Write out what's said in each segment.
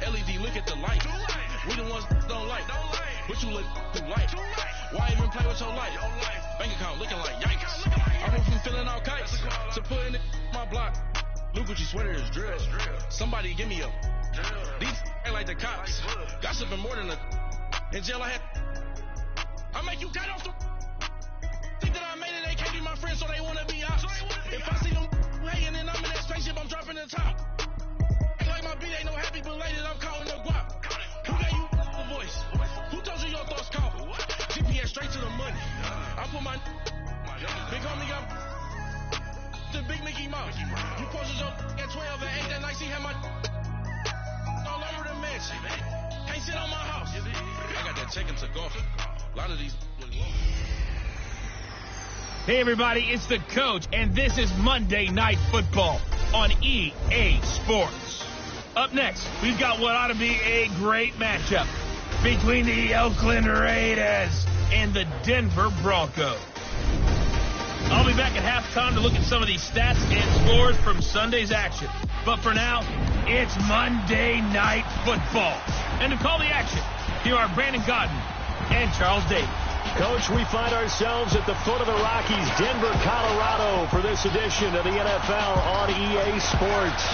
LED, look at the light. We the ones don't like. But you look too light. Why even play with your life? Bank account looking like yikes. I went from filling out kites to putting it in my block. Look what you sweater is drill. Somebody give me a these ain't like the cops. Gossiping more than a in jail I had. I make you cut off the think that I made it, they can't be my friends, so they wanna be ops. If I see them hanging and I'm in that spaceship, I'm dropping the top. Ain't like my beat ain't no happy belated, I'm calling the guap. Who gave you the voice? Who told you your thoughts count? GPS straight to the money. I put my big homie up the big Mickey Mouse. You posted your at 12 and 8 that night, see how my all over the mansion. Can't sit on my house. I got that check into golf. A lot of these look low. Hey, everybody, it's the coach, and this is Monday Night Football on EA Sports. Up next, we've got what ought to be a great matchup between the Oakland Raiders and the Denver Broncos. I'll be back at halftime to look at some of these stats and scores from Sunday's action. But for now, it's Monday Night Football. And to call the action, here are Brandon Godden and Charles Davis. Coach, we find ourselves at the foot of the Rockies, Denver, Colorado, for this edition of the NFL on EA Sports.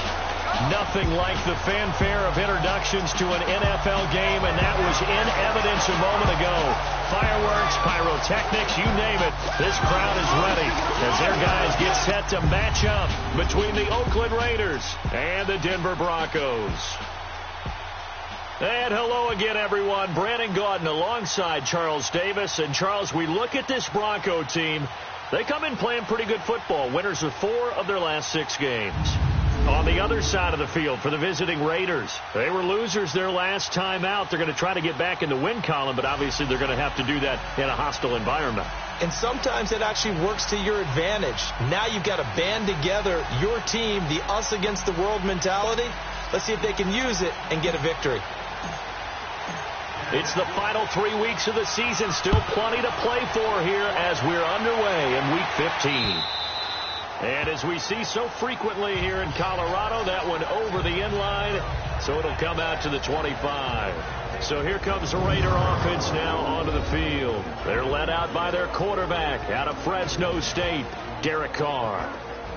Nothing like the fanfare of introductions to an NFL game, and that was in evidence a moment ago. Fireworks, pyrotechnics, you name it. This crowd is ready as their guys get set to match up between the Oakland Raiders and the Denver Broncos. And hello again, everyone. Brandon Gaudin alongside Charles Davis. And, Charles, we look at this Bronco team. They come in playing pretty good football. Winners of 4 of their last 6 games. On the other side of the field for the visiting Raiders, they were losers their last time out. They're going to try to get back in the win column, but obviously they're going to have to do that in a hostile environment. And sometimes it actually works to your advantage. Now you've got to band together your team, the us against the world mentality. Let's see if they can use it and get a victory. It's the final 3 weeks of the season. Still plenty to play for here as we're underway in Week 15. And as we see so frequently here in Colorado, that one over the inline, so it'll come out to the 25. So here comes the Raider offense now onto the field. They're led out by their quarterback out of Fresno State, Derek Carr.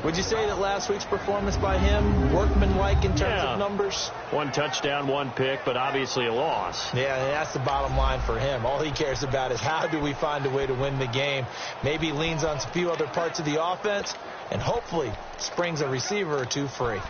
Would you say that last week's performance by him, workmanlike in terms of numbers? 1 touchdown, 1 pick, but obviously a loss. Yeah, that's the bottom line for him. All he cares about is how do we find a way to win the game. Maybe leans on a few other parts of the offense, and hopefully springs a receiver or 2 free.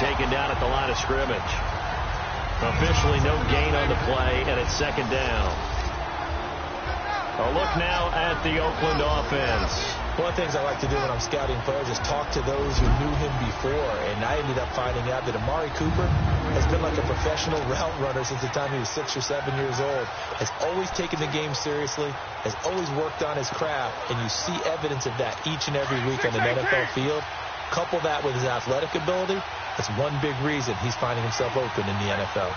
Taken down at the line of scrimmage. Officially no gain on the play, and it's 2nd down. A look now at the Oakland offense. One of the things I like to do when I'm scouting players is talk to those who knew him before, and I ended up finding out that Amari Cooper has been like a professional route runner since the time he was 6 or 7 years old, has always taken the game seriously, has always worked on his craft, and you see evidence of that each and every week on an NFL field. Couple that with his athletic ability, that's one big reason he's finding himself open in the NFL.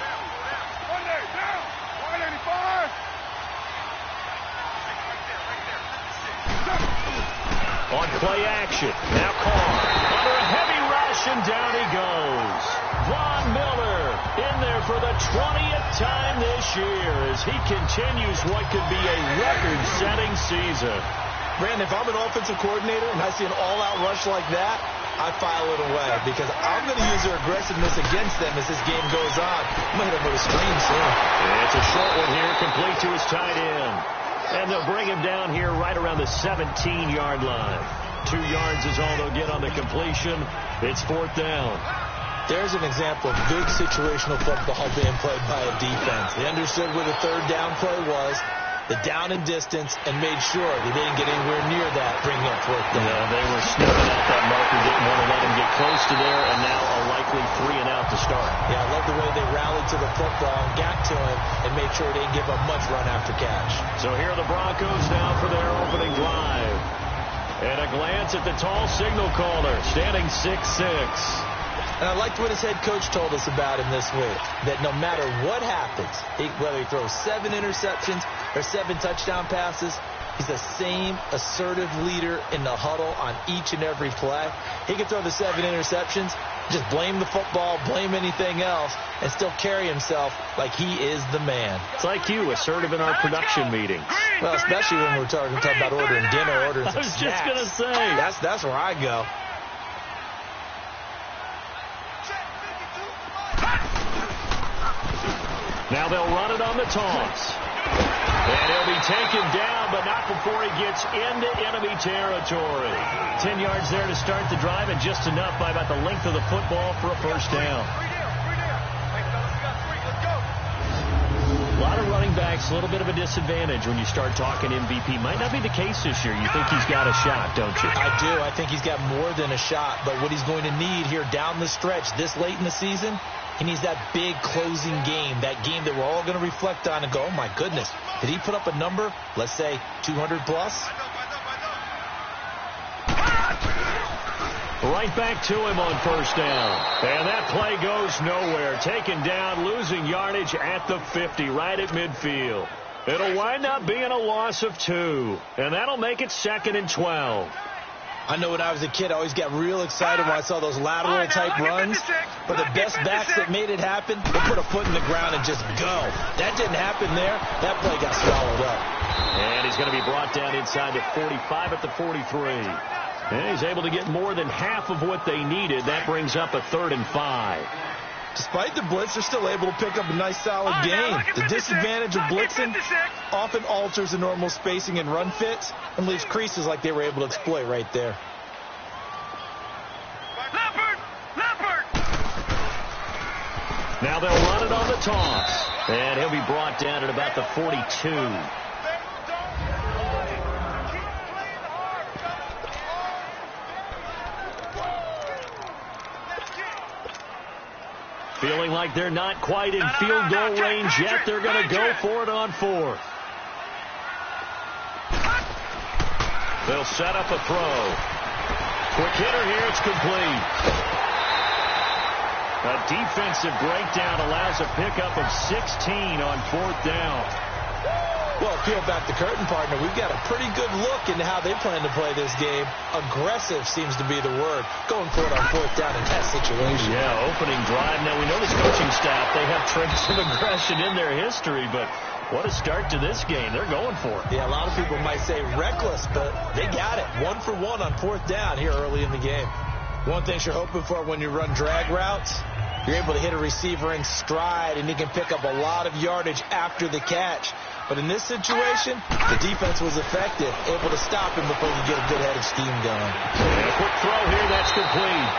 On play action, now Carr under a heavy rush, and down he goes. Von Miller in there for the 20th time this year as he continues what could be a record-setting season. Brandon, if I'm an offensive coordinator and I see an all-out rush like that, I file it away because I'm going to use their aggressiveness against them as this game goes on. I'm going to hit him with a screen soon. It's a short one here, complete to his tight end. And they'll bring him down here right around the 17-yard line. 2 yards is all they'll get on the completion. It's 4th down. There's an example of good situational football being played by a defense. They understood where the 3rd down play was. the down and distance and made sure they didn't get anywhere near that, bringing up fourth down. Yeah, they were sniffing at that marker, didn't want to let him get close to there, and now a likely 3 and out to start. Yeah, I love the way they rallied to the football and got to him and made sure they didn't give him much run after catch. So here are the Broncos now for their opening drive. And a glance at the tall signal caller, standing 6'6". And I liked what his head coach told us about him this week, that no matter what happens, whether he throws 7 interceptions or 7 touchdown passes, he's the same assertive leader in the huddle on each and every play. He can throw the 7 interceptions, just blame the football, blame anything else, and still carry himself like he is the man. It's like you, assertive in our production meetings. Well, especially when we're talking about ordering dinner, ordering some snacks. I was just going to say. That's where I go. Now they'll run it on the toss. And he'll be taken down, but not before he gets into enemy territory. 10 yards there to start the drive, and just enough by about the length of the football for a first down. A lot of running backs, a little bit of a disadvantage when you start talking MVP. Might not be the case this year. You think he's got a shot, don't you? I do. I think he's got more than a shot. But what he's going to need here down the stretch this late in the season, he needs that big closing game, that game that we're all going to reflect on and go, oh, my goodness, did he put up a number, let's say 200 plus? Right back to him on first down. And that play goes nowhere. Taken down, losing yardage at the 50, right at midfield. It'll wind up being a loss of 2. And that'll make it 2nd and 12. I know when I was a kid, I always got real excited when I saw those lateral-type runs. But the best backs that made it happen, they put a foot in the ground and just go. That didn't happen there. That play got swallowed up. And he's going to be brought down inside the 45 at the 43. And he's able to get more than half of what they needed. That brings up a 3rd and 5. Despite the blitz, they're still able to pick up a nice, solid game. The disadvantage of blitzing often alters the normal spacing and run fits and leaves creases like they were able to exploit right there. Now they'll run it on the toss. And he'll be brought down at about the 42. Feeling like they're not quite in field goal range yet. They're going to go for it on 4th. They'll set up a throw. Quick hitter here. It's complete. A defensive breakdown allows a pickup of 16 on 4th down. Well, peel back the curtain, partner. We've got a pretty good look into how they plan to play this game. Aggressive seems to be the word. Going for it on 4th down in that situation. Yeah, opening drive. Now, we know this coaching staff, they have traits of aggression in their history, but what a start to this game. They're going for it. Yeah, a lot of people might say reckless, but they got it. 1 for 1 on 4th down here early in the game. One thing you're hoping for when you run drag routes, you're able to hit a receiver in stride, and he can pick up a lot of yardage after the catch. But in this situation, the defense was effective, able to stop him before you get a good head of steam going. And a quick throw here, that's complete.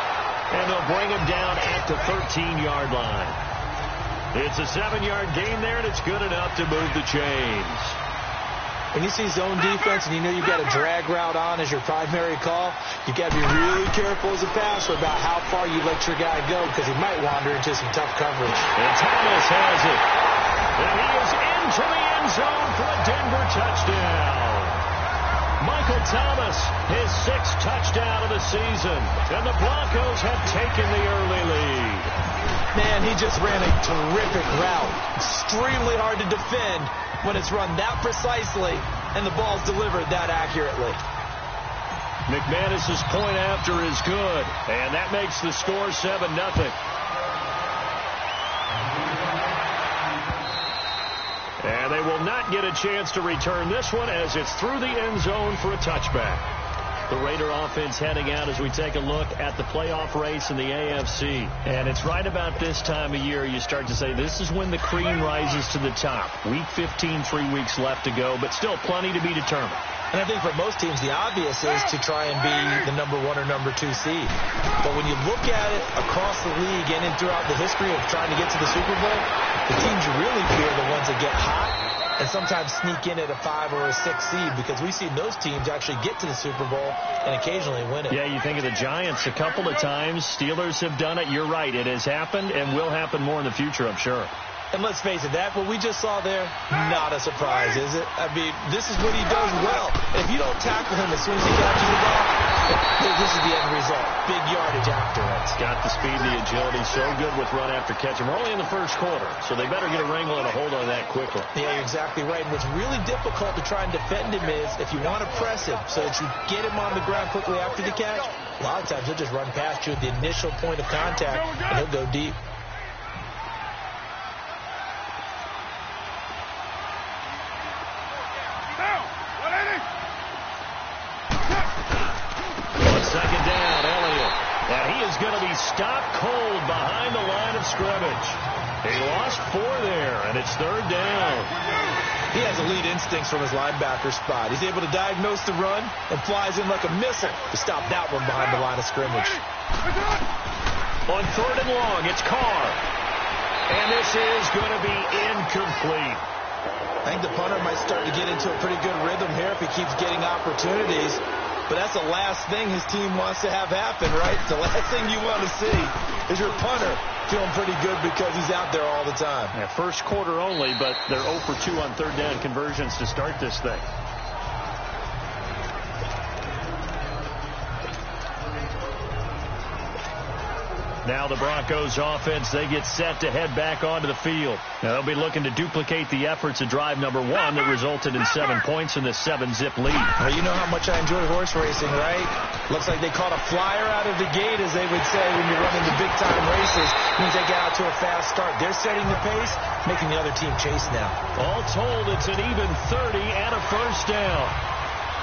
And they'll bring him down at the 13-yard line. It's a 7-yard gain there, and it's good enough to move the chains. When you see zone defense and you know you've got a drag route on as your primary call, you've got to be really careful as a passer about how far you let your guy go because he might wander into some tough coverage. And Thomas has it. And he is into the end zone for a Denver touchdown. Michael Thomas, his 6th touchdown of the season. And the Broncos have taken the early lead. Man, he just ran a terrific route. Extremely hard to defend when it's run that precisely and the ball's delivered that accurately. McManus's point after is good, and that makes the score 7-0. And they will not get a chance to return this one as it's through the end zone for a touchback. The Raider offense heading out as we take a look at the playoff race in the AFC. And it's right about this time of year you start to say this is when the cream rises to the top. Week 15, 3 weeks left to go, but still plenty to be determined. And I think for most teams, the obvious is to try and be the number 1 or number 2 seed. But when you look at it across the league and throughout the history of trying to get to the Super Bowl, the teams you really fear are the ones that get hot and sometimes sneak in at a 5 or a 6 seed, because we've seen those teams actually get to the Super Bowl and occasionally win it. Yeah, you think of the Giants a couple of times. Steelers have done it. You're right. It has happened and will happen more in the future, I'm sure. And let's face it, that what we just saw there, not a surprise, is it? I mean, this is what he does well. If you don't tackle him as soon as he catches the ball, this is the end result. Big yardage after it. It's got the speed, the agility, so good with run after catch. And we're only in the first quarter, so they better get a wrangle and a hold on that quickly. Yeah, you're exactly right. And what's really difficult to try and defend him is if you want to press him so that you get him on the ground quickly after the catch, a lot of times he'll just run past you at the initial point of contact, and he'll go deep. Second down, Elliott. And he is going to be stopped cold behind the line of scrimmage. He lost 4 there, and it's third down. He has elite instincts from his linebacker spot. He's able to diagnose the run and flies in like a missile to stop that one behind the line of scrimmage. On third and long, it's Carr. And this is going to be incomplete. I think the punter might start to get into a pretty good rhythm here if he keeps getting opportunities. But that's the last thing his team wants to have happen, right? The last thing you want to see is your punter feeling pretty good because he's out there all the time. Yeah, first quarter only, but they're 0 for 2 on third down conversions to start this thing. Now the Broncos offense, they get set to head back onto the field. Now they'll be looking to duplicate the efforts of drive number 1 that resulted in 7 points in the 7-zip lead. Well, you know how much I enjoy horse racing, right? Looks like they caught a flyer out of the gate, as they would say when you're running the big-time races. Means they get out to a fast start. They're setting the pace, making the other team chase now. All told, it's an even 30 and a first down.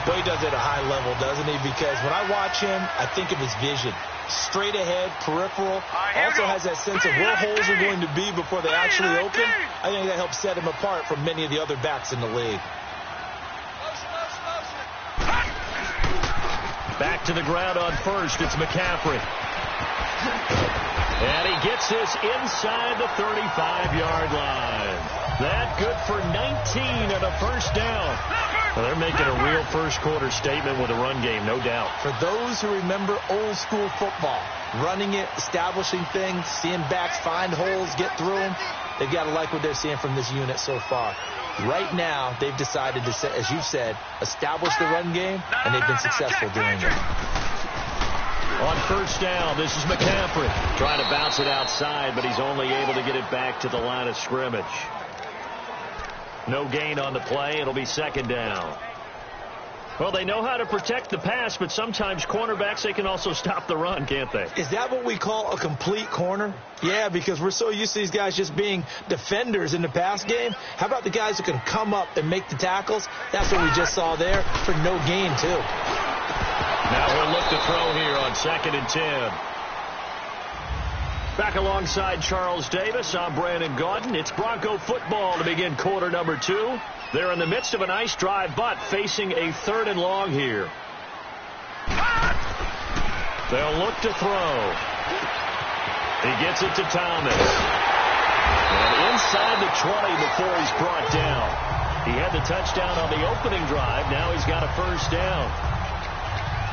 Boy, he does it at a high level, doesn't he? Because when I watch him, I think of his vision. Straight ahead, peripheral. Also has that sense of where holes are going to be before they actually open. I think that helps set him apart from many of the other backs in the league. Back to the ground on first. It's McCaffrey. And he gets this inside the 35-yard line. That good for 19 and a first down. Well, they're making a real first-quarter statement with a run game, no doubt. For those who remember old-school football, running it, establishing things, seeing backs find holes, get through them, they've got to like what they're seeing from this unit so far. Right now, they've decided to, as you said, establish the run game, and they've been successful doing it. On first down, this is McCaffrey. Trying to bounce it outside, but he's only able to get it back to the line of scrimmage. No gain on the play. It'll be second down. Well, they know how to protect the pass, but sometimes cornerbacks, they can also stop the run, can't they? Is that what we call a complete corner? Yeah, because we're so used to these guys just being defenders in the pass game. How about the guys who can come up and make the tackles? That's what we just saw there for no gain, too. Now he'll look to throw here on 2nd and 10. Back alongside Charles Davis, I'm Brandon Gaudin. It's Bronco football to begin quarter number 2. They're in the midst of a nice drive, but facing a 3rd and long here. They'll look to throw. He gets it to Thomas. And inside the 20 before he's brought down. He had the touchdown on the opening drive. Now he's got a first down.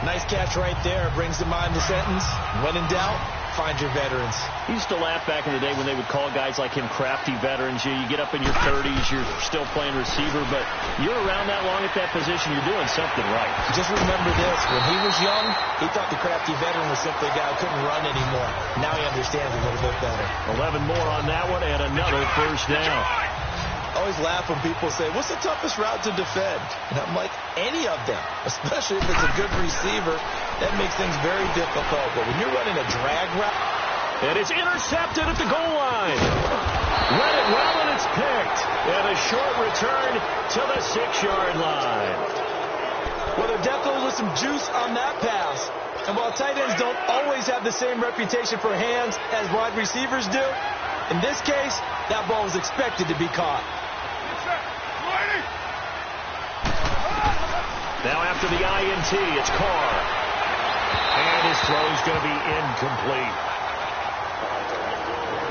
Nice catch right there. Brings to mind the sentence, when in doubt, find your veterans. He used to laugh back in the day when they would call guys like him crafty veterans. You get up in your 30s, you're still playing receiver, but you're around that long at that position, you're doing something right. Just remember this. When he was young, he thought the crafty veteran was simply a guy who couldn't run anymore. Now he understands a little bit better. 11 more on that one and another first down. I always laugh when people say, what's the toughest route to defend? And I'm like, any of them, especially if it's a good receiver. That makes things very difficult. But when you're running a drag route. And it's intercepted at the goal line. Read it well, and it's picked. And a short return to the 6-yard line. Well, there definitely was some juice on that pass. And while tight ends don't always have the same reputation for hands as wide receivers do, in this case, that ball was expected to be caught. Now after the INT, it's Carr. And his throw is going to be incomplete.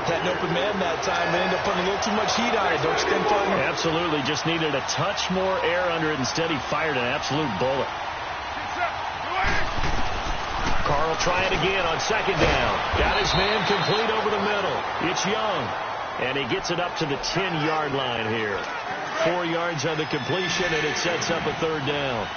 Had an open man that time, but ended up putting a little too much heat on it. Don't you think, partner? Absolutely. Just needed a touch more air under it. Instead, he fired an absolute bullet. Carl trying again on second down. Got his man complete over the middle. It's Young. And he gets it up to the 10-yard line here. 4 yards on the completion, and it sets up a third down.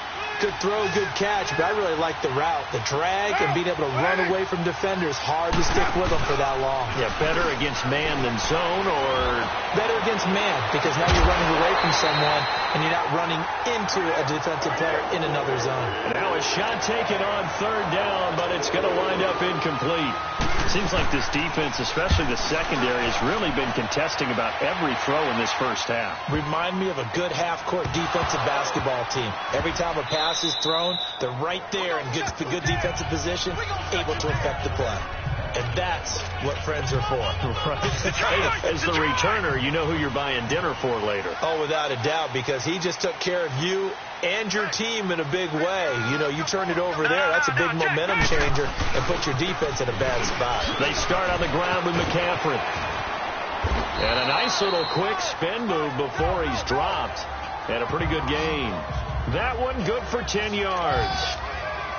Good throw, good catch, but I really like the route. The drag and being able to run away from defenders. Hard to stick with them for that long. Yeah, better against man than zone, or? Better against man, because now you're running away from someone, and you're not running into a defensive player in another zone. Now a shot taken on third down, but it's going to wind up incomplete. Seems like this defense, especially the secondary, has really been contesting about every throw in this first half. Remind me of a good half-court defensive basketball team. Every time a pass is thrown, they're right there in good defensive position, able to affect the play. And that's what friends are for. Right. As the returner, you know who you're buying dinner for later. Oh, without a doubt, because he just took care of you and your team in a big way. You know, you turned it over there. That's a big momentum changer and put your defense in a bad spot. They start on the ground with McCaffrey. And a nice little quick spin move before he's dropped. And a pretty good gain. That one good for 10 yards.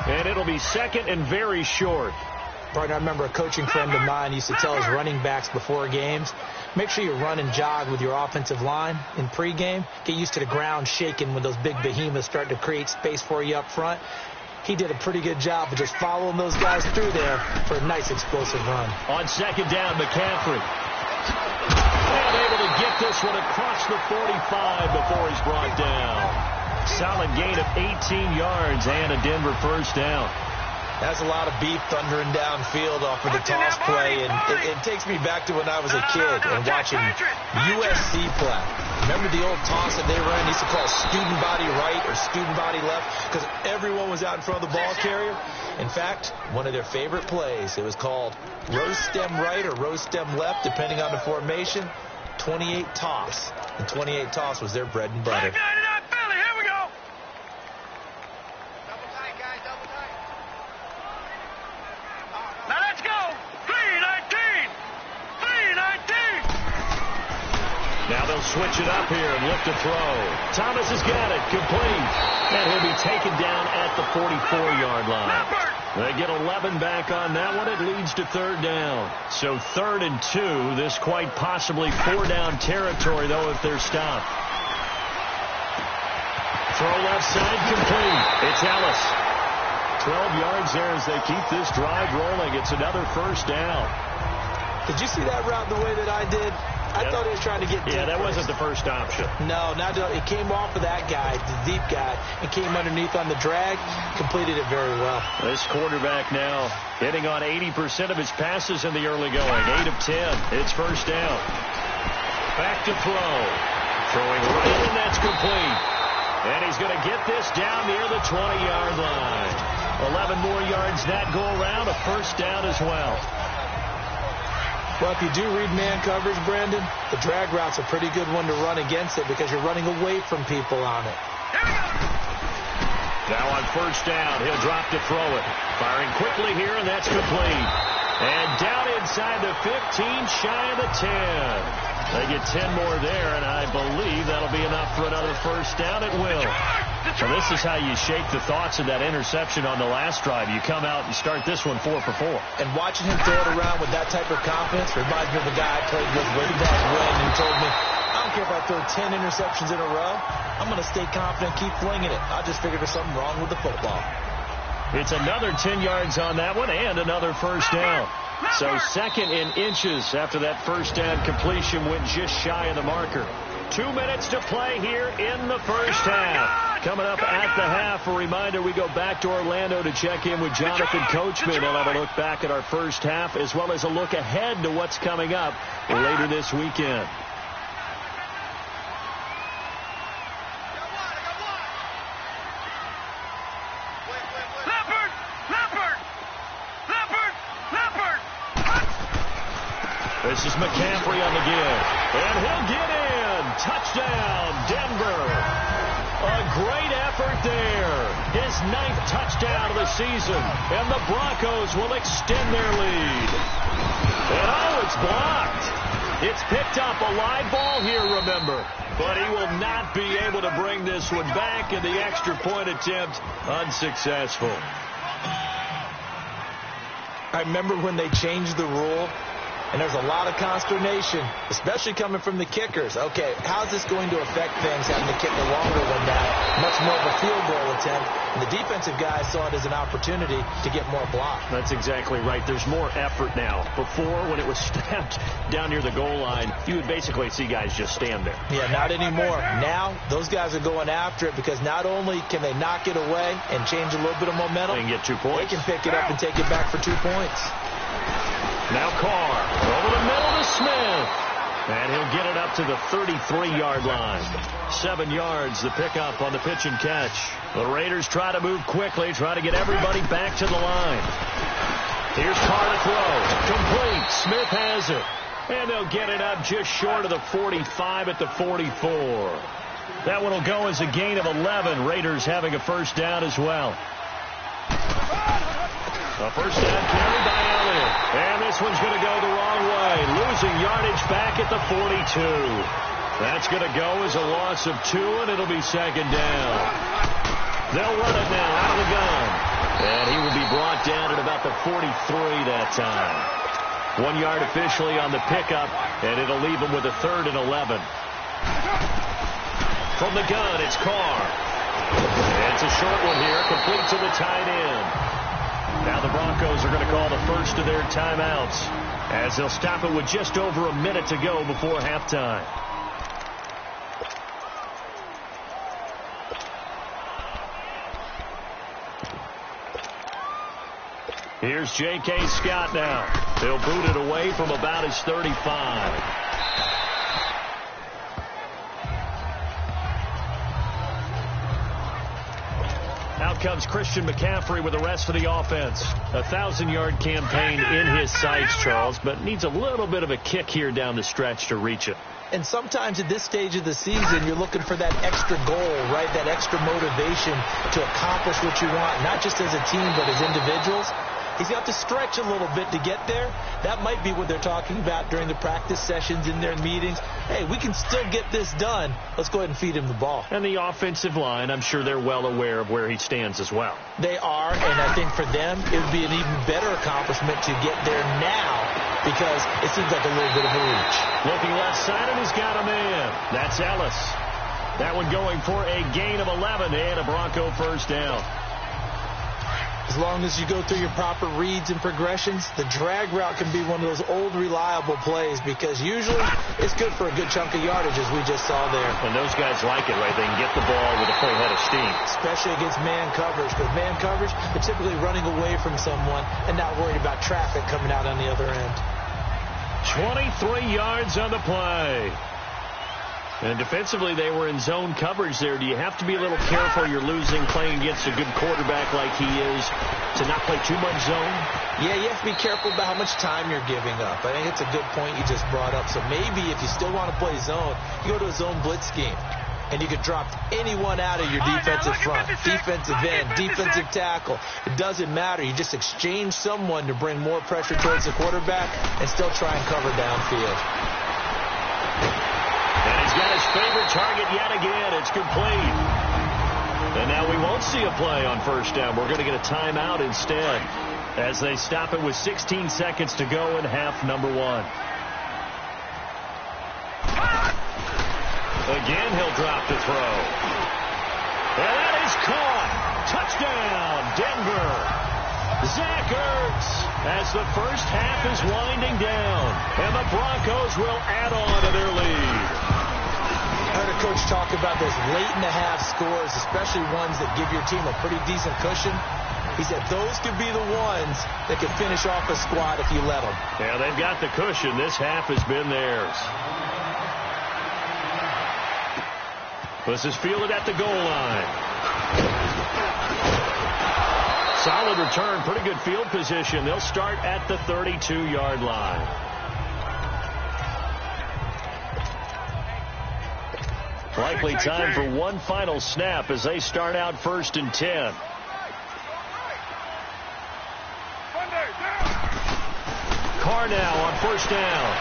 And it'll be second and very short. Partner, I remember a coaching friend of mine used to tell his running backs before games, make sure you run and jog with your offensive line in pregame. Get used to the ground shaking when those big behemoths start to create space for you up front. He did a pretty good job of just following those guys through there for a nice explosive run. On second down, McCaffrey. And able to get this one across the 45 before he's brought down. Solid gain of 18 yards and a Denver first down. That's a lot of beef thundering downfield off of the toss play, and it takes me back to when I was a kid and watching USC play. Remember the old toss that they ran? They used to call student body right or student body left because everyone was out in front of the ball carrier. In fact, one of their favorite plays, it was called rose stem right or rose stem left, depending on the formation, 28 toss. And 28 toss was their bread and butter. Now they'll switch it up here and look to throw. Thomas has got it, complete. And he'll be taken down at the 44-yard line. They get 11 back on that one. It leads to third down. So 3rd and 2. This quite possibly 4-down territory, though, if they're stopped. Throw left side, complete. It's Ellis. 12 yards there as they keep this drive rolling. It's another first down. Did you see that route the way that I did? I thought he was trying to get deep. Yeah, that wasn't the first option. No, it came off of that guy, the deep guy, and came underneath on the drag, completed it very well. This quarterback now hitting on 80% of his passes in the early going. 8 of 10. It's first down. Back to throw. Throwing right, and that's complete. And he's going to get this down near the 20-yard line. 11 more yards that go around, a first down as well. Well, if you do read man coverage, Brandon, the drag route's a pretty good one to run against it because you're running away from people on it. Now on first down, he'll drop to throw it. Firing quickly here, and that's complete. And down inside the 15, shy of the 10. They get 10 more there, and I believe that'll be enough for another first down. It will. So this is how you shake the thoughts of that interception on the last drive. You come out and start this one 4 for 4. And watching him throw it around with that type of confidence reminds me of the guy I played with way back when who told me, I don't care if I throw 10 interceptions in a row. I'm going to stay confident, keep flinging it. I just figured there's something wrong with the football. It's another 10 yards on that one and another first down. So 2nd in inches after that first down completion went just shy of the marker. 2 minutes to play here in the first half. Coming up at the half, a reminder, we go back to Orlando to check in with Jonathan Coachman and have a look back at our first half as well as a look ahead to what's coming up later this weekend. This is McCaffrey on the give. And he'll get in. Touchdown, Denver. A great effort there. His 9th touchdown of the season. And the Broncos will extend their lead. And it's blocked. It's picked up, a live ball here, remember. But he will not be able to bring this one back, and the extra point attempt unsuccessful. I remember when they changed the rule, and there's a lot of consternation, especially coming from the kickers. Okay, how's this going to affect things having to kick a longer one now? Much more of a field goal attempt. And the defensive guys saw it as an opportunity to get more block. That's exactly right. There's more effort now. Before, when it was snapped down near the goal line, you would basically see guys just stand there. Yeah, not anymore. Now, those guys are going after it because not only can they knock it away and change a little bit of momentum, they can get 2 points. They can pick it up and take it back for 2 points. Now Carr over the middle to Smith. And he'll get it up to the 33-yard line. 7 yards, the pickup on the pitch and catch. The Raiders try to move quickly, try to get everybody back to the line. Here's Carr to throw. Complete. Smith has it. And they'll get it up just short of the 45 at the 44. That one will go as a gain of 11. Raiders having a first down as well. A first down carry by Elliott. And this one's going to go the wrong way. Losing yardage back at the 42. That's going to go as a loss of 2, and it'll be second down. They'll run it now out of the gun. And he will be brought down at about the 43 that time. 1 yard officially on the pickup, and it'll leave him with a 3rd and 11. From the gun, it's Carr. It's a short one here, complete to the tight end. Now the Broncos are going to call the first of their timeouts as they'll stop it with just over a minute to go before halftime. Here's J.K. Scott now. They'll boot it away from about his 35. Out comes Christian McCaffrey with the rest of the offense. A 1,000-yard campaign in his sights, Charles, but needs a little bit of a kick here down the stretch to reach it. And sometimes at this stage of the season, you're looking for that extra goal, right? That extra motivation to accomplish what you want, not just as a team, but as individuals. He's got to stretch a little bit to get there. That might be what they're talking about during the practice sessions in their meetings. Hey, we can still get this done. Let's go ahead and feed him the ball. And the offensive line, I'm sure they're well aware of where he stands as well. They are, and I think for them, it would be an even better accomplishment to get there now because it seems like a little bit of a reach. Looking left side, and he's got a man. That's Ellis. That one going for a gain of 11 and a Bronco first down. As long as you go through your proper reads and progressions, the drag route can be one of those old reliable plays because usually it's good for a good chunk of yardage as we just saw there. And those guys like it, right? They can get the ball with a full head of steam. Especially against man coverage. Because man coverage, they're typically running away from someone and not worried about traffic coming out on the other end. 23 yards on the play. And defensively, they were in zone coverage there. Do you have to be a little careful? You're losing playing against a good quarterback like he is to not play too much zone? Yeah, you have to be careful about how much time you're giving up. I think it's a good point you just brought up. So maybe if you still want to play zone, you go to a zone blitz scheme. And you can drop anyone out of your defensive front, defensive end, defensive tackle. It doesn't matter. You just exchange someone to bring more pressure towards the quarterback and still try and cover downfield. And he's got his favorite target yet again. It's complete. And now we won't see a play on first down. We're going to get a timeout instead as they stop it with 16 seconds to go in half number 1. Again, he'll drop the throw. And that is caught. Touchdown, Denver. Zach Ertz as the first half is winding down. And the Broncos will add on to their lead. I heard a coach talk about those late-in-the-half scores, especially ones that give your team a pretty decent cushion. He said those could be the ones that could finish off a squad if you let them. Yeah, they've got the cushion. This half has been theirs. This is fielded at the goal line. Solid return, pretty good field position. They'll start at the 32-yard line. Likely time for one final snap as they start out 1st and 10. Carr now on 1st down.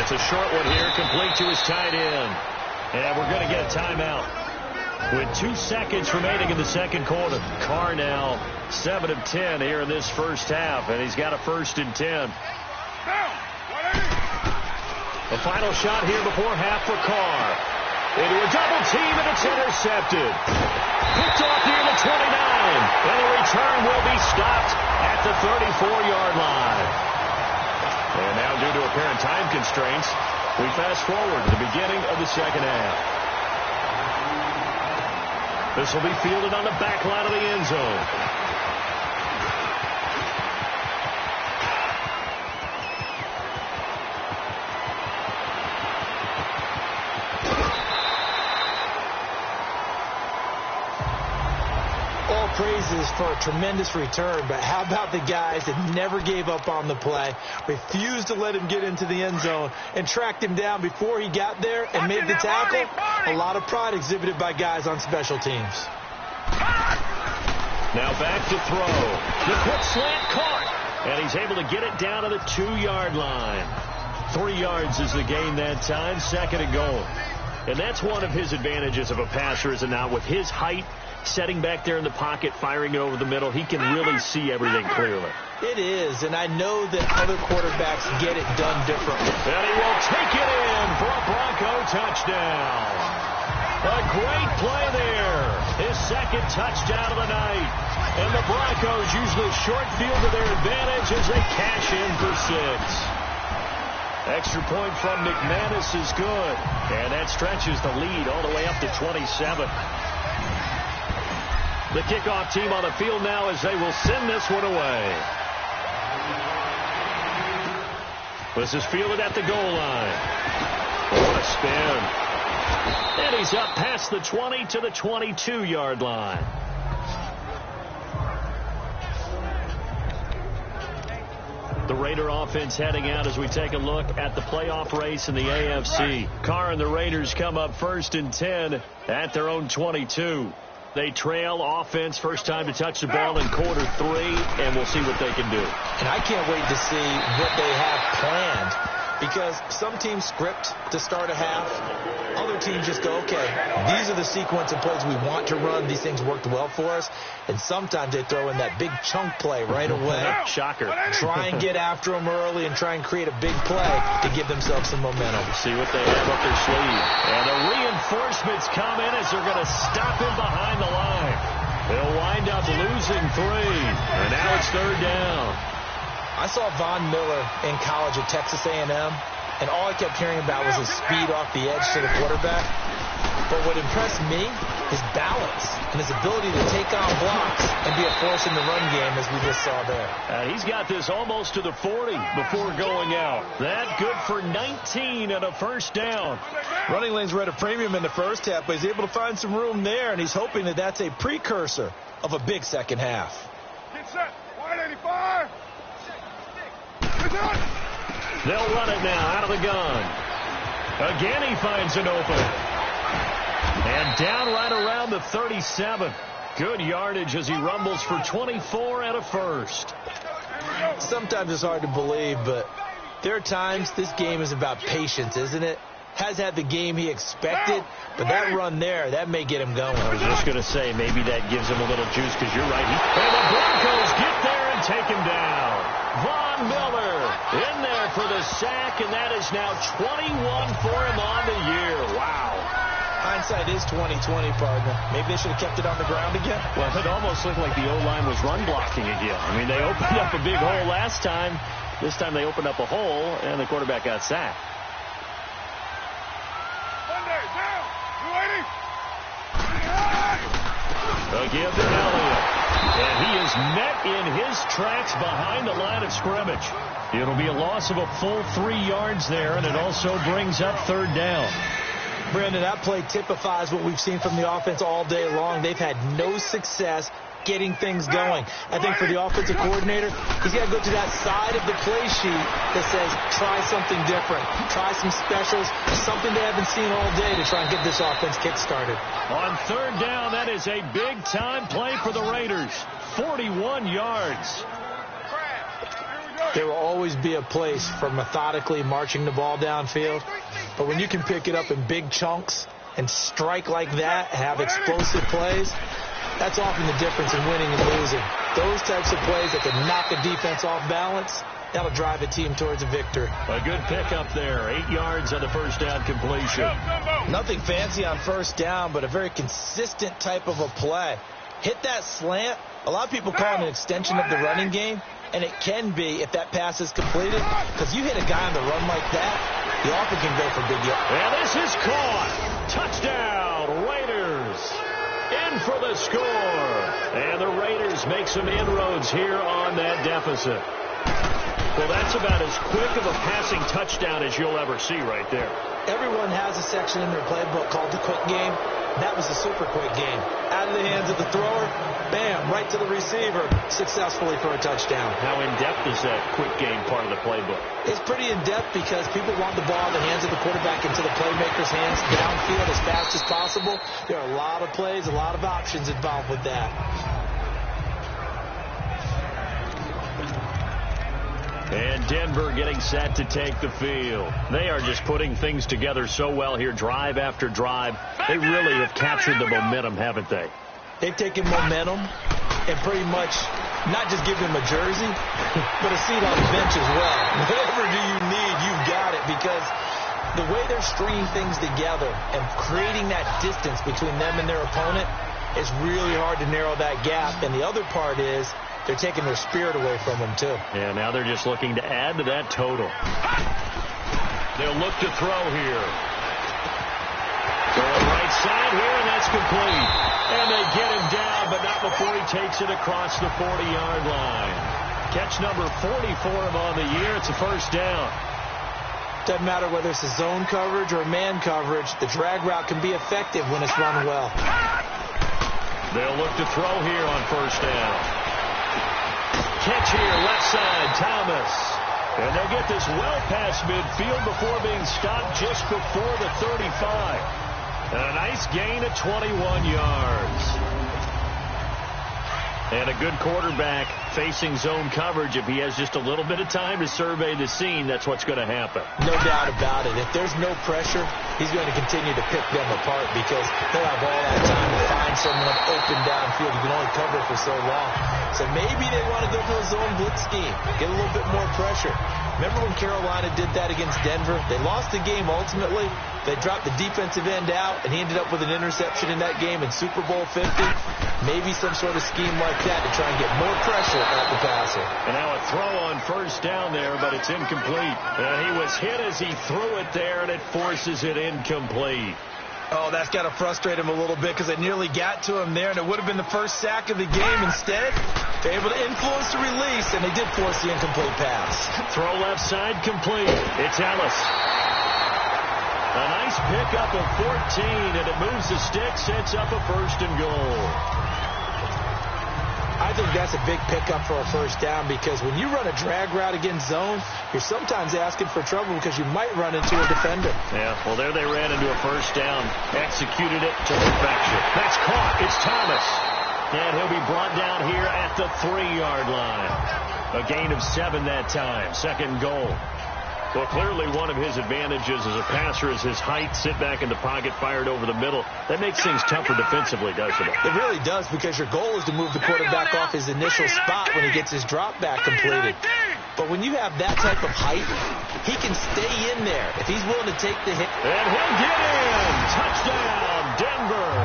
It's a short one here, complete to his tight end. And we're going to get a timeout. With 2 seconds remaining in the second quarter. Carr now 7 of 10 here in this first half, and he's got a 1st and 10. The final shot here before half for Carr. Into a double team, and it's intercepted. Picked off near the 29, and the return will be stopped at the 34-yard line. And now, due to apparent time constraints, we fast forward to the beginning of the second half. This will be fielded on the back line of the end zone. All praises for a tremendous return, but how about the guys that never gave up on the play, refused to let him get into the end zone, and tracked him down before he got there and made the tackle? A lot of pride exhibited by guys on special teams. Now back to throw. The quick slant caught, and he's able to get it down to the 2-yard line. 3 yards is the gain that time, 2nd and goal. And that's one of his advantages of a passer, is it not? With his height, setting back there in the pocket, firing it over the middle, he can really see everything clearly. It is, and I know that other quarterbacks get it done differently. And he will take it in for a Bronco touchdown. A great play there. His 2nd touchdown of the night. And the Broncos use the short field to their advantage as they cash in for 6. Extra point from McManus is good. And that stretches the lead all the way up to 27. The kickoff team on the field now as they will send this one away. This is fielded at the goal line. What a spin. And he's up past the 20 to the 22-yard line. The Raider offense heading out as we take a look at the playoff race in the AFC. Carr and the Raiders come up 1st and 10 at their own 22. They trail offense, first time to touch the ball in quarter 3, and we'll see what they can do. And I can't wait to see what they have planned, because some teams script to start a half. Other teams just go, okay, these are the sequence of plays we want to run. These things worked well for us. And sometimes they throw in that big chunk play right away. Shocker. Try and get after them early and try and create a big play to give themselves some momentum. See what they have up their sleeve. And the reinforcements come in as they're going to stop him behind the line. They'll wind up losing 3. And now it's 3rd down. I saw Von Miller in college at Texas A&M, and all I kept hearing about was his speed off the edge to the quarterback. But what impressed me, his balance and his ability to take on blocks and be a force in the run game, as we just saw there. He's got this almost to the 40 before going out. That good for 19 and a 1st down. Running lanes were at a premium in the first half, but he's able to find some room there, and he's hoping that that's a precursor of a big second half. Get set. 185. They'll run it now out of the gun. Again, he finds an opening. And down right around the 37. Good yardage as he rumbles for 24 and a 1st. Sometimes it's hard to believe, but there are times this game is about patience, isn't it? Has had the game he expected, but that run there, that may get him going. I was just going to say, maybe that gives him a little juice, because you're right. And the Broncos get there and take him down. Von Miller in there for the sack, and that is now 21 for him on the year. Wow. Hindsight is 20/20, partner. Maybe they should have kept it on the ground again. Well, it almost looked like the O-line was run blocking again. I mean, they opened up a big hole last time. This time they opened up a hole, and the quarterback got sacked. Again to Elliott. And he is met in his tracks behind the line of scrimmage. It'll be a loss of a full 3 yards there, and it also brings up 3rd down. Brandon, that play typifies what we've seen from the offense all day long. They've had no success getting things going. I think for the offensive coordinator, he's got to go to that side of the play sheet that says, try something different. Try some specials, something they haven't seen all day to try and get this offense kick-started. On third down, that is a big-time play for the Raiders. 41 yards. There will always be a place for methodically marching the ball downfield. But when you can pick it up in big chunks and strike like that, have explosive plays, that's often the difference in winning and losing. Those types of plays that can knock a defense off balance, that'll drive a team towards a victory. A good pickup there. 8 yards on the first down completion. Nothing fancy on first down, but a very consistent type of a play. Hit that slant. A lot of people call it an extension of the running game. And it can be if that pass is completed, because you hit a guy on the run like that, you often can go for big yards. And this is caught. Touchdown, Raiders. In for the score. And the Raiders make some inroads here on that deficit. Well, that's about as quick of a passing touchdown as you'll ever see right there. Everyone has a section in their playbook called the quick game. That was a super quick game. Out of the hands of the thrower, bam, right to the receiver, successfully for a touchdown. How in-depth is that quick game part of the playbook? It's pretty in-depth because people want the ball in the hands of the quarterback into the playmaker's hands downfield as fast as possible. There are a lot of plays, a lot of options involved with that. And Denver getting set to take the field. They are just putting things together so well here, drive after drive. They really have captured the momentum, haven't they? They've taken momentum and pretty much not just give them a jersey, but a seat on the bench as well. Whatever do you need, you've got it, because the way they're stringing things together and creating that distance between them and their opponent is really hard to narrow that gap. And the other part is they're taking their spirit away from them, too. Yeah, now they're just looking to add to that total. They'll look to throw here. Going right side here, and that's complete. And they get him down, but not before he takes it across the 40-yard line. Catch number 44 on the year. It's a first down. Doesn't matter whether it's a zone coverage or a man coverage. The drag route can be effective when it's run well. They'll look to throw here on first down. Catch here, left side, Thomas. And they'll get this well past midfield before being stopped just before the 35. And a nice gain of 21 yards. And a good quarterback facing zone coverage. If he has just a little bit of time to survey the scene, that's what's going to happen. No doubt about it. If there's no pressure, he's going to continue to pick them apart because they'll have all that time to find someone open downfield. You can only cover for so long. So maybe they want to go to a zone blitz scheme, get a little bit more pressure. Remember when Carolina did that against Denver? They lost the game ultimately. They dropped the defensive end out, and he ended up with an interception in that game in Super Bowl 50. Maybe some sort of scheme like that to try and get more pressure at the passer. And now a throw on first down there, but it's incomplete. He was hit as he threw it there, and it forces it incomplete. Oh, that's got to frustrate him a little bit because it nearly got to him there, and it would have been the first sack of the game. Instead, they're able to influence the release, and they did force the incomplete pass. Throw left side complete. It's Ellis. A nice pickup of 14, and it moves the stick, sets up a first and goal. I think that's a big pickup for a first down because when you run a drag route against zone, you're sometimes asking for trouble because you might run into a defender. Yeah, well, there they ran into a first down, executed it to perfection. That's caught. It's Thomas. And he'll be brought down here at the 3-yard line. A gain of 7 that time. Second goal. Well, clearly one of his advantages as a passer is his height, sit back in the pocket, fired over the middle. That makes things tougher defensively, doesn't it? It really does because your goal is to move the quarterback off his initial spot when he gets his drop back completed. But when you have that type of height, he can stay in there if he's willing to take the hit. And he'll get in. Touchdown, Denver.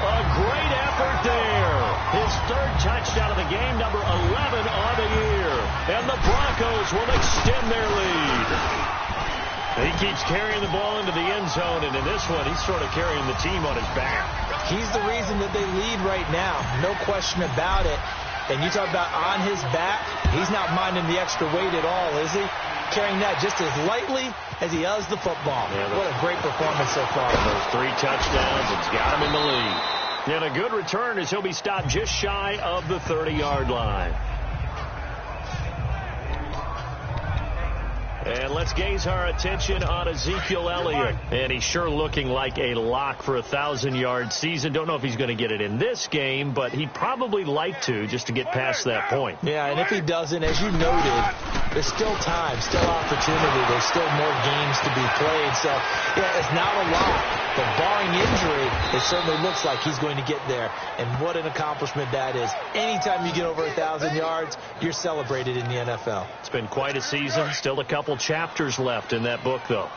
A great effort there. His third touchdown of the game, number 11 on the year. And the Broncos will extend their lead. He keeps carrying the ball into the end zone, and in this one, he's sort of carrying the team on his back. He's the reason that they lead right now. No question about it. And you talk about on his back, he's not minding the extra weight at all, is he? Carrying that just as lightly as he does the football. Yeah, what a great performance so far. Those 3 touchdowns, it's got him in the lead. And a good return as he'll be stopped just shy of the 30-yard line. And let's gaze our attention on Ezekiel Elliott. And he's sure looking like a lock for a 1,000-yard season. Don't know if he's going to get it in this game, but he'd probably like to just to get past that point. Yeah, and if he doesn't, as you noted, there's still time, still opportunity. There's still more games to be played. So, yeah, it's not a lot. But barring injury, it certainly looks like he's going to get there. And what an accomplishment that is. Anytime you get over 1,000 yards, you're celebrated in the NFL. It's been quite a season. Still a couple chapters left in that book, though.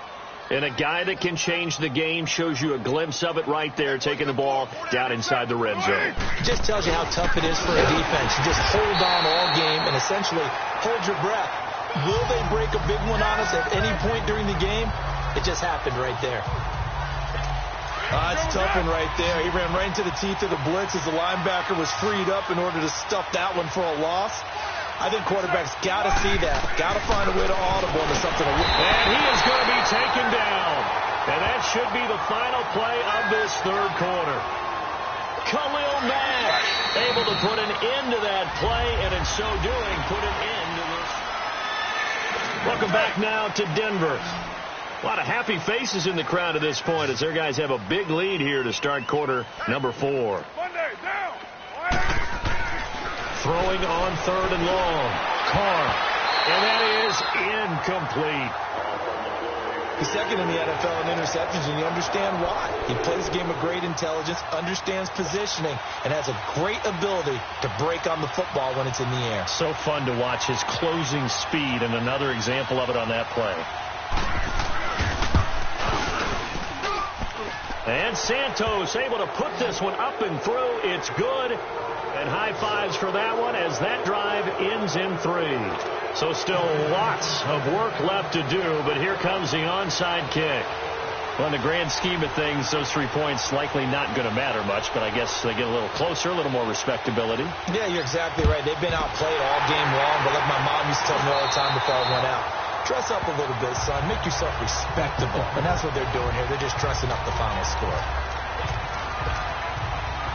And a guy that can change the game shows you a glimpse of it right there, taking the ball down inside the red zone. It just tells you how tough it is for a defense. You just hold on all game and essentially hold your breath. Will they break a big one on us at any point during the game? It just happened right there. That's a tough one right there. He ran right into the teeth of the blitz as the linebacker was freed up in order to stuff that one for a loss. I think quarterbacks got to see that. Got to find a way to audible into something. And he is going to be taken down. And that should be the final play of this third quarter. Khalil Mack able to put an end to that play, and in so doing, put an end to this. Welcome back now to Denver. A lot of happy faces in the crowd at this point as their guys have a big lead here to start quarter number 4. Throwing on third and long. Carr. And that is incomplete. He's second in the NFL in interceptions, and you understand why. He plays a game of great intelligence, understands positioning, and has a great ability to break on the football when it's in the air. So fun to watch his closing speed, and another example of it on that play. And Santos able to put this one up and through. It's good. And high fives for that one as that drive ends in 3. So still lots of work left to do, but here comes the onside kick. Well, in the grand scheme of things, those 3 points likely not going to matter much, but I guess they get a little closer, a little more respectability. Yeah, you're exactly right. They've been outplayed all game long, but like my mom used to tell me all the time before I went out, dress up a little bit, son. Make yourself respectable. And that's what they're doing here. They're just dressing up the final score.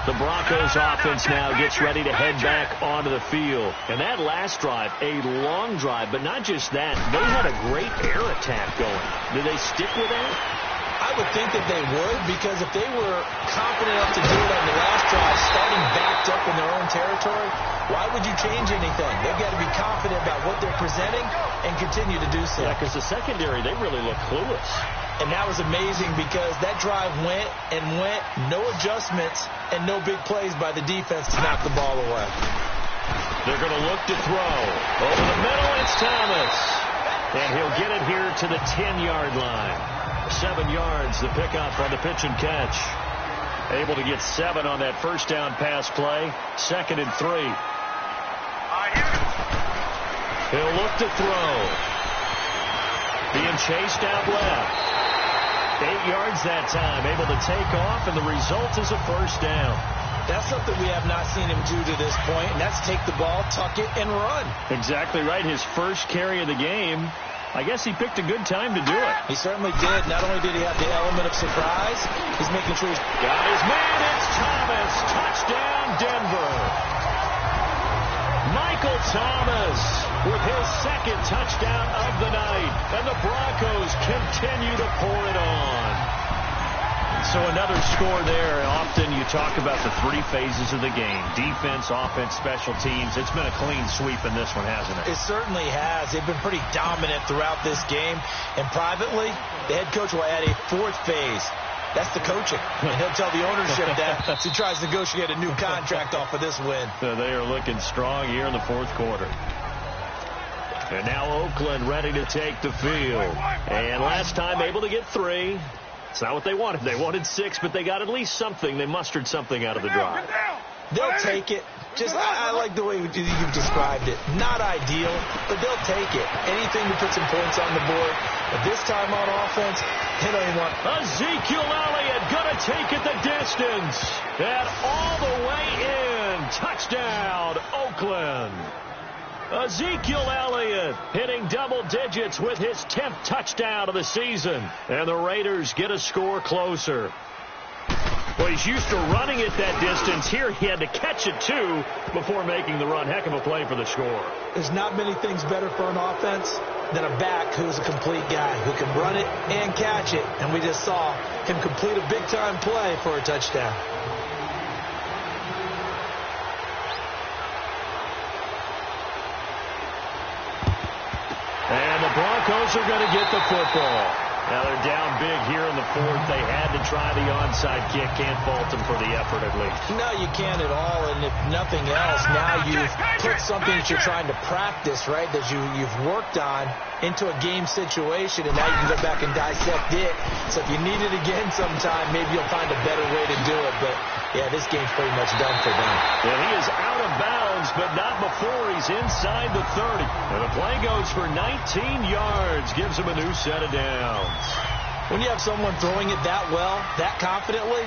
The Broncos offense now gets ready to head back onto the field. And that last drive, a long drive, but not just that. They had a great air attack going. Did they stick with that? I would think that they would, because if they were confident enough to do it on the last drive, starting backed up in their own territory, why would you change anything? They've got to be confident about what they're presenting and continue to do so. Yeah, because the secondary, they really look clueless. And that was amazing because that drive went and went, no adjustments and no big plays by the defense to knock the ball away. They're going to look to throw. Over the middle, it's Thomas. And he'll get it here to the 10-yard line. 7 yards, the pickup on the pitch and catch. Able to get 7 on that first down pass play. 2nd and 3. He'll look to throw. Being chased out left. 8 yards that time, able to take off, and the result is a first down. That's something we have not seen him do to this point, and that's take the ball, tuck it, and run. Exactly right. His first carry of the game. I guess he picked a good time to do it. He certainly did. Not only did he have the element of surprise, he's making sure he's got his man. It's Thomas. Touchdown, Denver. Michael Thomas with his 2nd touchdown of the night. And the Broncos continue to pour it on. So another score there. Often you talk about the 3 phases of the game. Defense, offense, special teams. It's been a clean sweep in this one, hasn't it? It certainly has. They've been pretty dominant throughout this game. And privately, the head coach will add a 4th phase. That's the coaching. And he'll tell the ownership that as he tries to negotiate a new contract off of this win. So they are looking strong here in the 4th quarter. And now Oakland ready to take the field. And last time able to get 3. It's not what they wanted. They wanted 6, but they got at least something. They mustered something out of the drive. They'll take it. Just, I like the way you've described it. Not ideal, but they'll take it. Anything to put some points on the board. But this time on offense, they don't even want. Ezekiel Elliott going to take it the distance. And all the way in. Touchdown, Oakland. Ezekiel Elliott hitting double digits with his 10th touchdown of the season. And the Raiders get a score closer. Well, he's used to running it that distance. Here he had to catch it, too, before making the run. Heck of a play for the score. There's not many things better for an offense than a back who's a complete guy who can run it and catch it. And we just saw him complete a big-time play for a touchdown. And the Broncos are going to get the football. Now they're down big here in the fourth. They had to try the onside kick. Can't fault them for the effort, at least. No, you can't at all. And if nothing else, now you've put something that you're trying to practice, right, that you've worked on into a game situation, and now you can go back and dissect it. So if you need it again sometime, maybe you'll find a better way to do it. But, yeah, this game's pretty much done for them. Well, he is out of bounds, but not before he's inside the 30. And the play goes for 19 yards, gives him a new set of downs. When you have someone throwing it that well, that confidently,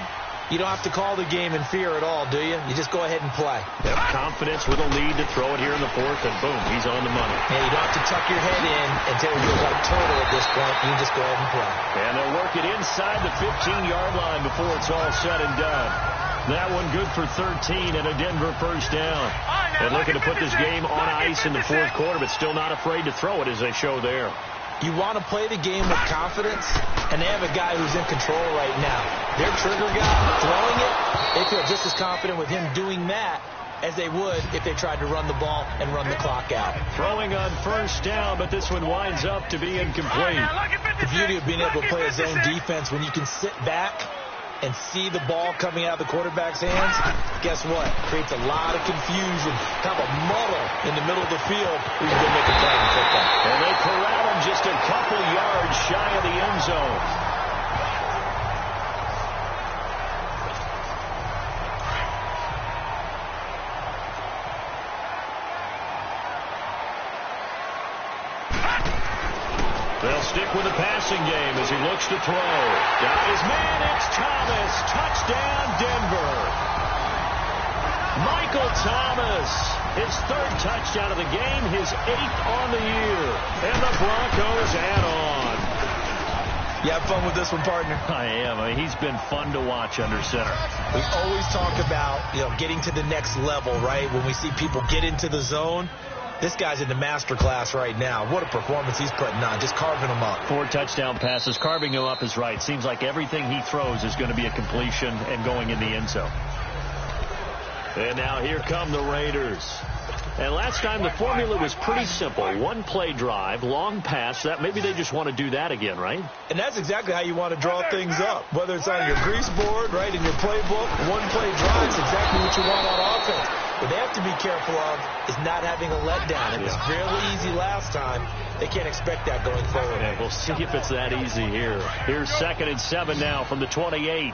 you don't have to call the game in fear at all, do you? You just go ahead and play. Have confidence with a lead to throw it here in the fourth, and boom, he's on the money. Yeah, you don't have to tuck your head in until it feels like total at this point. You can just go ahead and play. And they'll work it inside the 15-yard line before it's all said and done. That one good for 13 and a Denver first down. And looking to put this game on ice in the fourth quarter, but still not afraid to throw it as they show there. You want to play the game with confidence, and they have a guy who's in control right now. Their trigger guy throwing it, they feel just as confident with him doing that as they would if they tried to run the ball and run the clock out. Throwing on first down, but this one winds up to be incomplete. The beauty of being able to play a zone defense when you can sit back and see the ball coming out of the quarterback's hands, guess what? Creates a lot of confusion, kind of a muddle in the middle of the field where you can go make a play in football. And they corral him just a couple yards shy of the end zone. They'll stick with the passing game as he looks to throw. Got his man, it's Thomas. Touchdown, Denver. Michael Thomas, his third touchdown of the game, his 8th on the year. And the Broncos add on. You have fun with this one, partner? I am. I mean, he's been fun to watch under center. We always talk about, getting to the next level, right? When we see people get into the zone. This guy's in the master class right now. What a performance he's putting on, just carving them up. 4 touchdown passes. Carving him up is right. Seems like everything he throws is going to be a completion and going in the end zone. And now here come the Raiders. And last time the formula was pretty simple. 1 play drive, long pass. That maybe they just want to do that again, right? And that's exactly how you want to draw things up. Whether it's on your grease board, right, in your playbook, 1 play drive is exactly what you want on offense. What they have to be careful of is not having a letdown. It was fairly easy last time. They can't expect that going forward. And we'll see if it's that easy here. Here's 2nd and 7 now from the 28.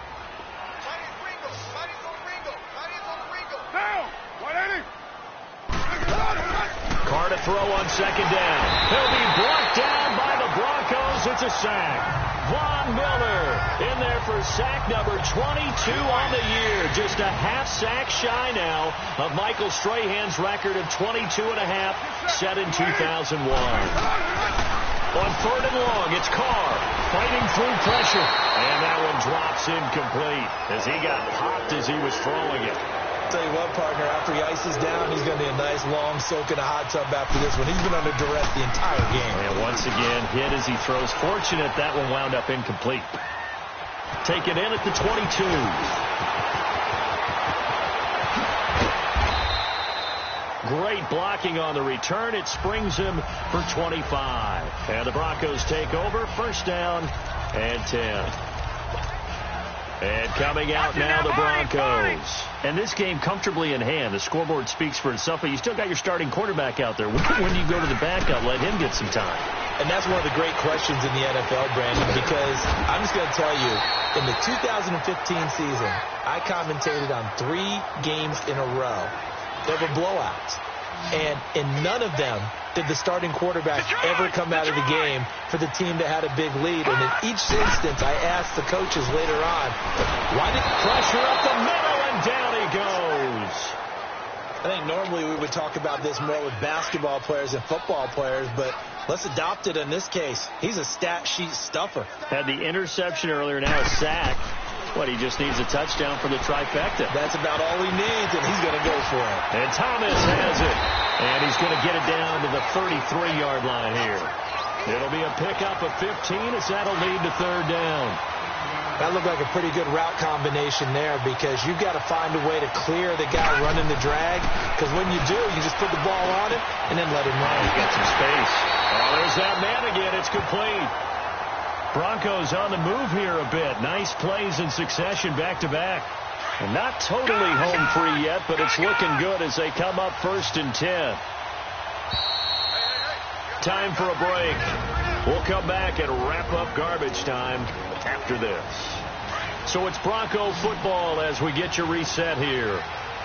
Carr to throw on 2nd down. He'll be brought down by the Broncos. It's a sack. Von Miller in there for sack number 22 on the year. Just a half sack shy now of Michael Strahan's record of 22 and a half set in 2001. On 3rd and long, it's Carr fighting through pressure. And that one drops incomplete as he got popped as he was throwing it. Tell you what, partner, after he ices down, he's going to be a nice long soak in a hot tub after this one. He's been under duress the entire game. And once again, hit as he throws. Fortunate that one wound up incomplete. Taken in at the 22. Great blocking on the return. It springs him for 25. And the Broncos take over. First down and 10. And coming out now, the Broncos. And this game comfortably in hand. The scoreboard speaks for itself, but you still got your starting quarterback out there. When do you go to the backup? Let him get some time. And that's one of the great questions in the NFL, Brandon, because I'm just going to tell you, in the 2015 season, I commentated on 3 games in a row. They were blowouts. And in none of them did the starting quarterback ever come out of the game for the team that had a big lead. And in each instance, I asked the coaches later on, why did pressure up the middle, and down he goes. I think normally we would talk about this more with basketball players and football players, but let's adopt it in this case. He's a stat sheet stuffer. Had the interception earlier, now a sack. What, he just needs a touchdown for the trifecta. That's about all he needs, and he's going to go for it. And Thomas has it. And he's going to get it down to the 33-yard line here. It'll be a pickup of 15 as that'll lead to third down. That looked like a pretty good route combination there because you've got to find a way to clear the guy running the drag, because when you do, you just put the ball on it and then let him run. You got some space. Oh, there's that man again. It's complete. Broncos on the move here a bit. Nice plays in succession back-to-back. And not totally home free yet, but it's looking good as they come up 1st and 10. Time for a break. We'll come back and wrap up garbage time after this. So it's Bronco football as we get you reset here.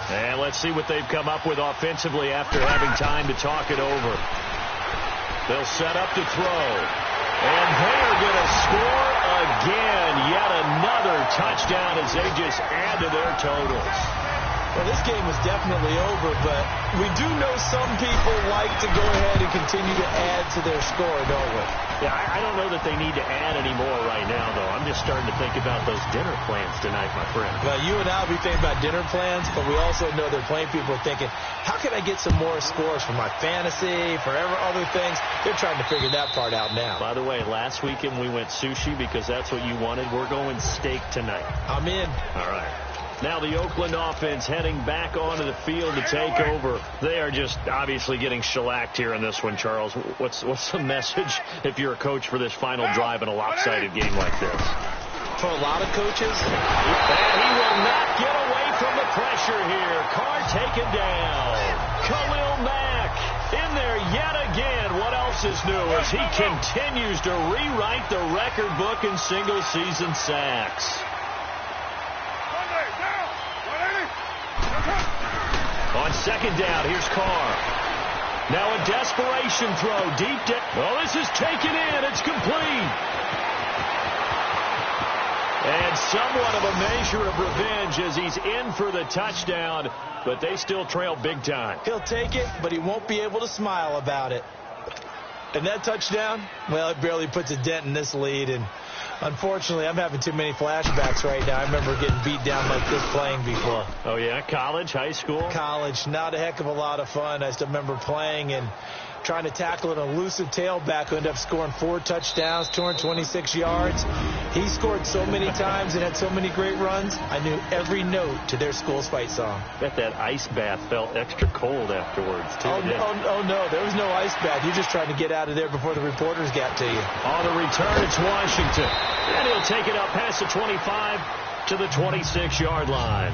And let's see what they've come up with offensively after having time to talk it over. They'll set up to throw. And they're going to score again. Yet another touchdown as they just add to their totals. Well, this game is definitely over, but we do know some people like to go ahead and continue to add to their score, don't we? Yeah, I don't know that they need to add any more right now, though. I'm just starting to think about those dinner plans tonight, my friend. Well, you and I will be thinking about dinner plans, but we also know there are plenty of people thinking, how can I get some more scores for my fantasy, for other things? They're trying to figure that part out now. By the way, last weekend we went sushi because that's what you wanted. We're going steak tonight. I'm in. All right. Now the Oakland offense heading back onto the field to take over. They are just obviously getting shellacked here in this one, Charles. What's the message if you're a coach for this final drive in a lopsided game like this? For a lot of coaches. And he will not get away from the pressure here. Carr taken down. Khalil Mack in there yet again. What else is new as he continues to rewrite the record book in single-season sacks. On second down, here's Carr. Now a desperation throw deep down. Well, this is taken in. It's complete. And somewhat of a measure of revenge as he's in for the touchdown, but they still trail big time. He'll take it, but he won't be able to smile about it. And that touchdown, well, it barely puts a dent in this lead, and unfortunately, I'm having too many flashbacks right now. I remember getting beat down like this playing before. Oh, yeah? College, high school? College. Not a heck of a lot of fun. I still remember playing and trying to tackle an elusive tailback who ended up scoring 4 touchdowns, 226 yards. He scored so many times and had so many great runs, I knew every note to their school's fight song. Bet that ice bath felt extra cold afterwards, too. Oh, no. There was no ice bath. You just tried to get out of there before the reporters got to you. On the return, it's Washington. And he'll take it up past the 25 to the 26-yard line.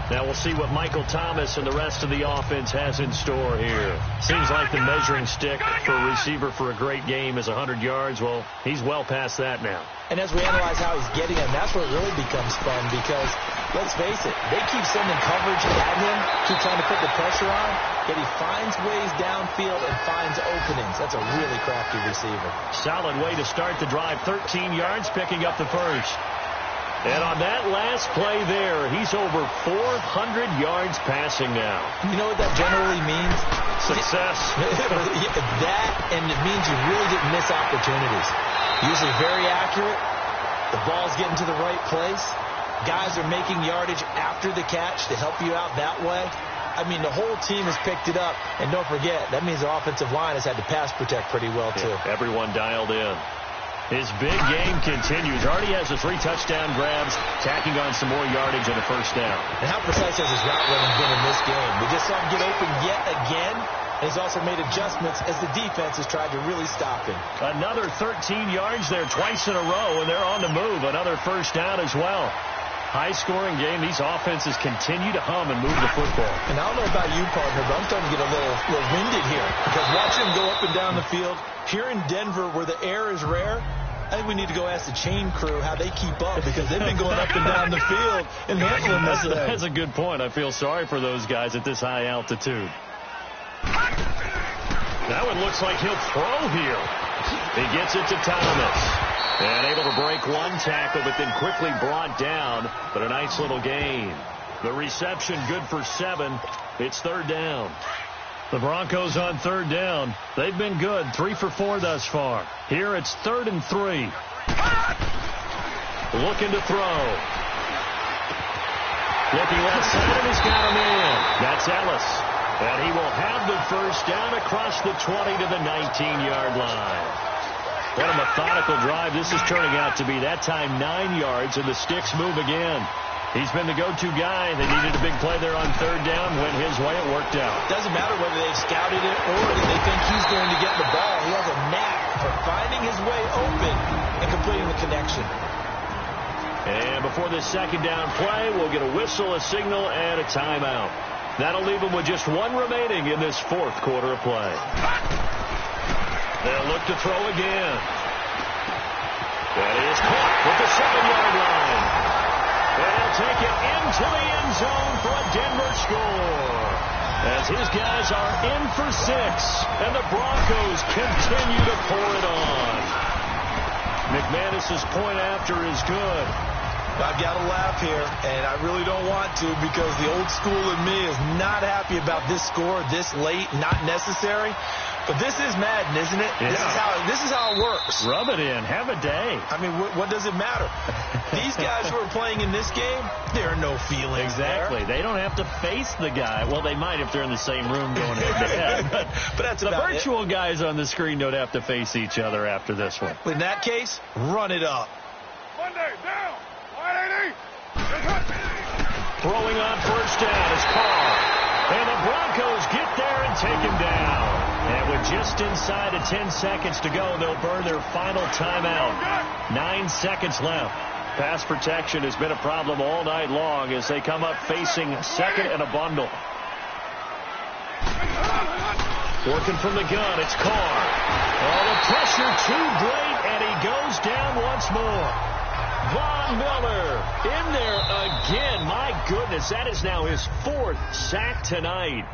Now we'll see what Michael Thomas and the rest of the offense has in store here. Seems like the measuring stick for a receiver for a great game is 100 yards. Well, he's well past that now. And as we analyze how he's getting them, that's where it really becomes fun because, let's face it, they keep sending coverage at him, keep trying to put the pressure on, yet he finds ways downfield and finds openings. That's a really crafty receiver. Solid way to start the drive. 13 yards, picking up the first. And on that last play there, he's over 400 yards passing now. You know what that generally means? Success. That, and it means you really didn't miss opportunities. Usually very accurate. The ball's getting to the right place. Guys are making yardage after the catch to help you out that way. I mean, the whole team has picked it up. And don't forget, that means the offensive line has had to pass protect pretty well, too. Yeah, everyone dialed in. His big game continues. Already has the 3 touchdown grabs, tacking on some more yardage and a first down. And how precise has his route running been in this game? We just saw him get open yet again. And he's also made adjustments as the defense has tried to really stop him. Another 13 yards there twice in a row, and they're on the move. Another first down as well. High-scoring game. These offenses continue to hum and move the football. And I don't know about you, partner, but I'm starting to get a little winded here. Because watching him go up and down the field, here in Denver where the air is rare, I think we need to go ask the chain crew how they keep up because they've been going up and down the field and handling this thing. That's a good point. I feel sorry for those guys at this high altitude. Now it looks like he'll throw here. He gets it to Thomas. And able to break one tackle, but then quickly brought down. But a nice little gain. The reception good for 7. It's third down. The Broncos on third down. They've been good, 3 for 4 thus far. Here it's 3rd and 3. Looking to throw. Looking left side, and he's got him in. That's Ellis. And he will have the first down across the 20 to the 19-yard line. What a methodical drive this is turning out to be. That time 9 yards, and the sticks move again. He's been the go-to guy. They needed a big play there on third down. Went his way. It worked out. Doesn't matter whether they've scouted it or that they think he's going to get the ball. He has a knack for finding his way open and completing the connection. And before this second down play, we'll get a whistle, a signal, and a timeout. That'll leave them with just 1 remaining in this 4th quarter of play. They'll look to throw again. That is caught with the 7-yard line. They'll take it into the end zone for a Denver score. As his guys are in for 6, and the Broncos continue to pour it on. McManus's point after is good. I've got to laugh here, and I really don't want to because the old school in me is not happy about this score this late, not necessary. But this is Madden, isn't it? Yeah. This is how it works. Rub it in. Have a day. I mean, what does it matter? These guys who are playing in this game, there are no feelings Exactly. there. They don't have to face the guy. Well, they might if they're in the same room going head-to-head. But that's the about virtual it. guys on the screen don't have to face each other after this one. In that case, run it up. Monday, down. 180. Throwing on first down is Carr. And the Broncos get there and take him down. And with just inside of 10 seconds to go, they'll burn their final timeout. 9 seconds left. Pass protection has been a problem all night long as they come up facing second and a bundle. Working from the gun, it's Carr. Oh, the pressure too great, and he goes down once more. Von Miller in there again. My goodness, that is now his 4th sack tonight.